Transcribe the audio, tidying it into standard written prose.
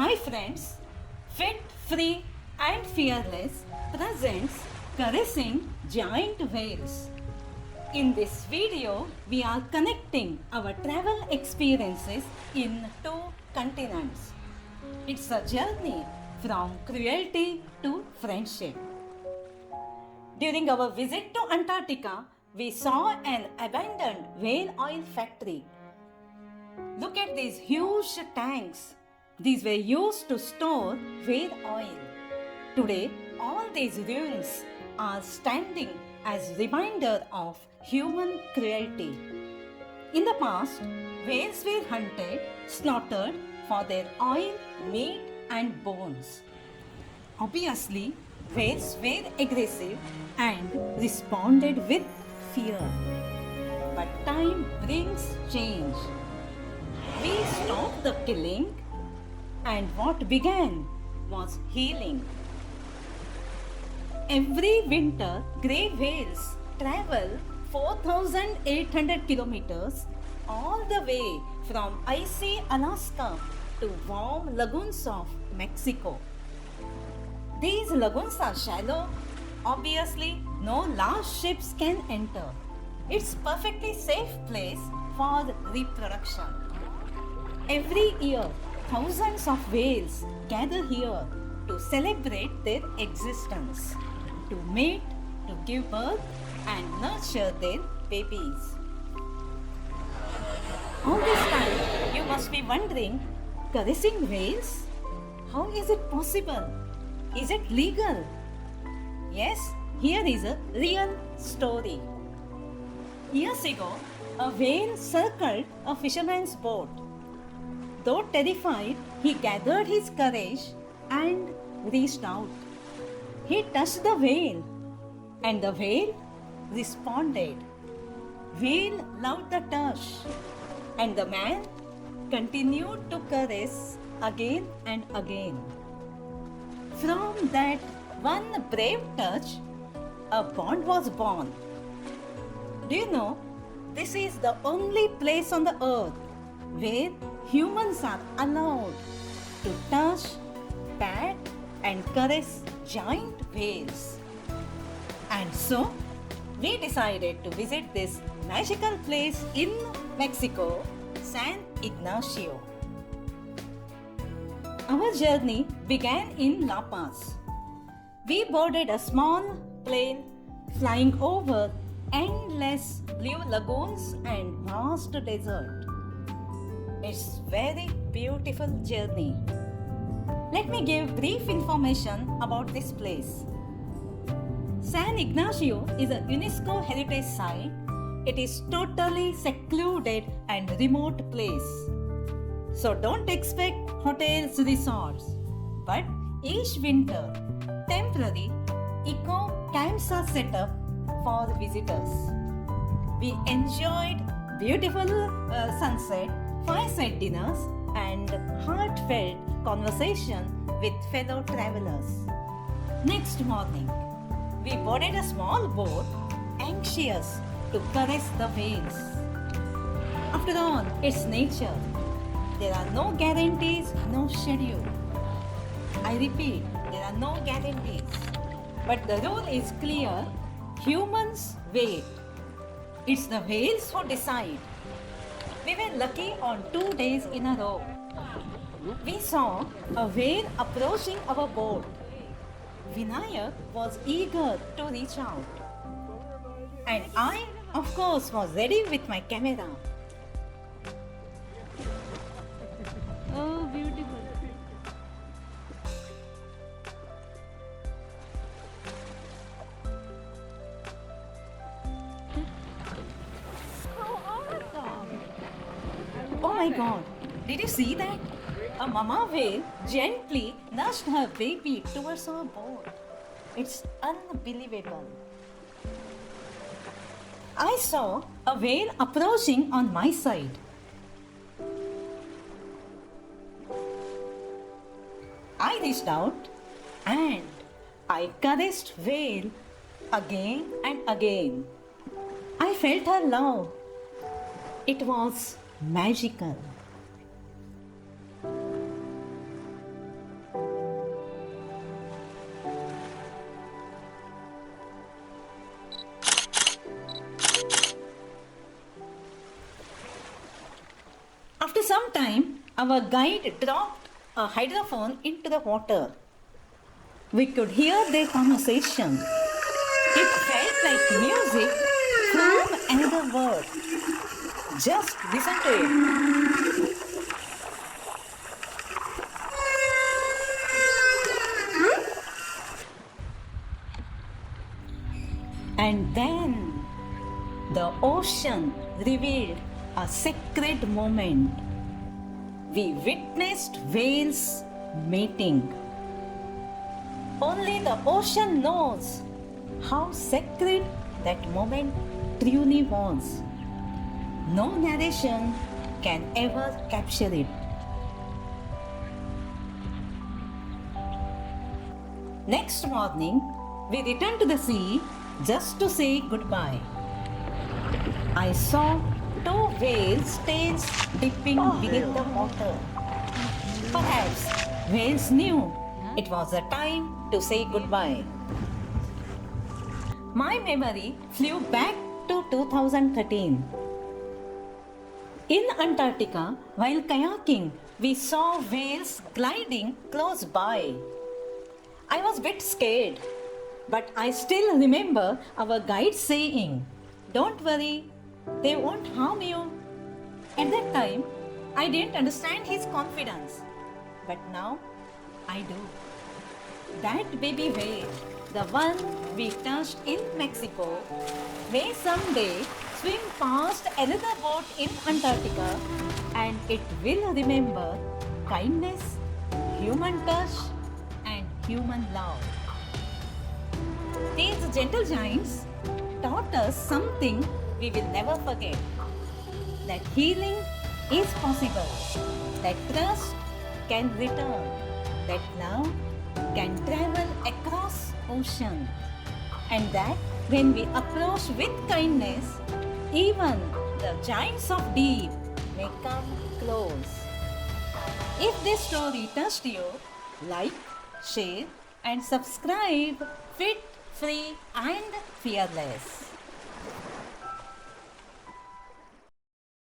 Hi friends, Fit, Free and Fearless presents Caressing Giant Whales. In this video, we are connecting our travel experiences in two continents. It's a journey from cruelty to friendship. During our visit to Antarctica, we saw an abandoned whale oil factory. Look at these huge tanks. These were used to store whale oil. Today, all these ruins are standing as reminder of human cruelty. In the past, whales were hunted, slaughtered for their oil, meat and bones. Obviously, whales were aggressive and responded with fear. But time brings change. We stopped the killing, and what began was healing. Every winter, grey whales travel 4,800 kilometers all the way from icy Alaska to warm lagoons of Mexico. These lagoons are shallow. Obviously, no large ships can enter. It's perfectly safe place for reproduction. Every year, thousands of whales gather here to celebrate their existence, to mate, to give birth and nurture their babies. All this time, you must be wondering, caressing whales? How is it possible? Is it legal? Yes, here is a real story. Years ago, a whale circled a fisherman's boat. Though terrified, he gathered his courage and reached out. He touched the whale, and the whale responded. Whale loved the touch, and the man continued to caress again and again. From that one brave touch, a bond was born. Do you know, this is the only place on the earth where humans are allowed to touch, pat and caress giant whales. And so, we decided to visit this magical place in Mexico, San Ignacio. Our journey began in La Paz. We boarded a small plane flying over endless blue lagoons and vast desert. It's very beautiful journey. Let me give brief information about this place. San Ignacio is a UNESCO heritage site. It is totally secluded and remote place. So don't expect hotels, resorts. But each winter, temporary eco camps are set up for visitors. We enjoyed beautiful sunset, fireside dinners and heartfelt conversation with fellow travelers. Next morning, we boarded a small boat, anxious to caress the waves. After all, it's nature. There are no guarantees, no schedule. I repeat, there are no guarantees. But the rule is clear, humans wait. It's the whales who decide. We were lucky on 2 days in a row. We saw a whale approaching our boat. Vinayak was eager to reach out. And I, of course, was ready with my camera. Oh, beautiful. How awesome! Oh my god, did you see that? A mama whale gently nudged her baby towards our boat. It's unbelievable. I saw a whale approaching on my side. I reached out and I caressed whale again and again. I felt her love. It was magical. some time, our guide dropped a hydrophone into the water. We could hear their conversation. It felt like music from another world. Just listen to it. And then the ocean revealed a sacred moment. We witnessed whales mating. Only the ocean knows how sacred that moment truly was. No narration can ever capture it. Next morning, we returned to the sea just to say goodbye. I saw two whales' tails dipping beneath the water. Perhaps whales knew it was the time to say goodbye. My memory flew back to 2013. In Antarctica, while kayaking, we saw whales gliding close by. I was a bit scared, but I still remember our guide saying, "Don't worry, they won't harm you." At that time, I didn't understand his confidence, but now I do. That baby whale, the one we touched in Mexico, may someday swim past another boat in Antarctica, and it will remember kindness, human touch, and human love. These gentle giants taught us something we will never forget: that healing is possible, that trust can return, that love can travel across ocean, and that when we approach with kindness, even the giants of deep may come close. If this story touched you, like, share, and subscribe. Fit, Free, and Fearless.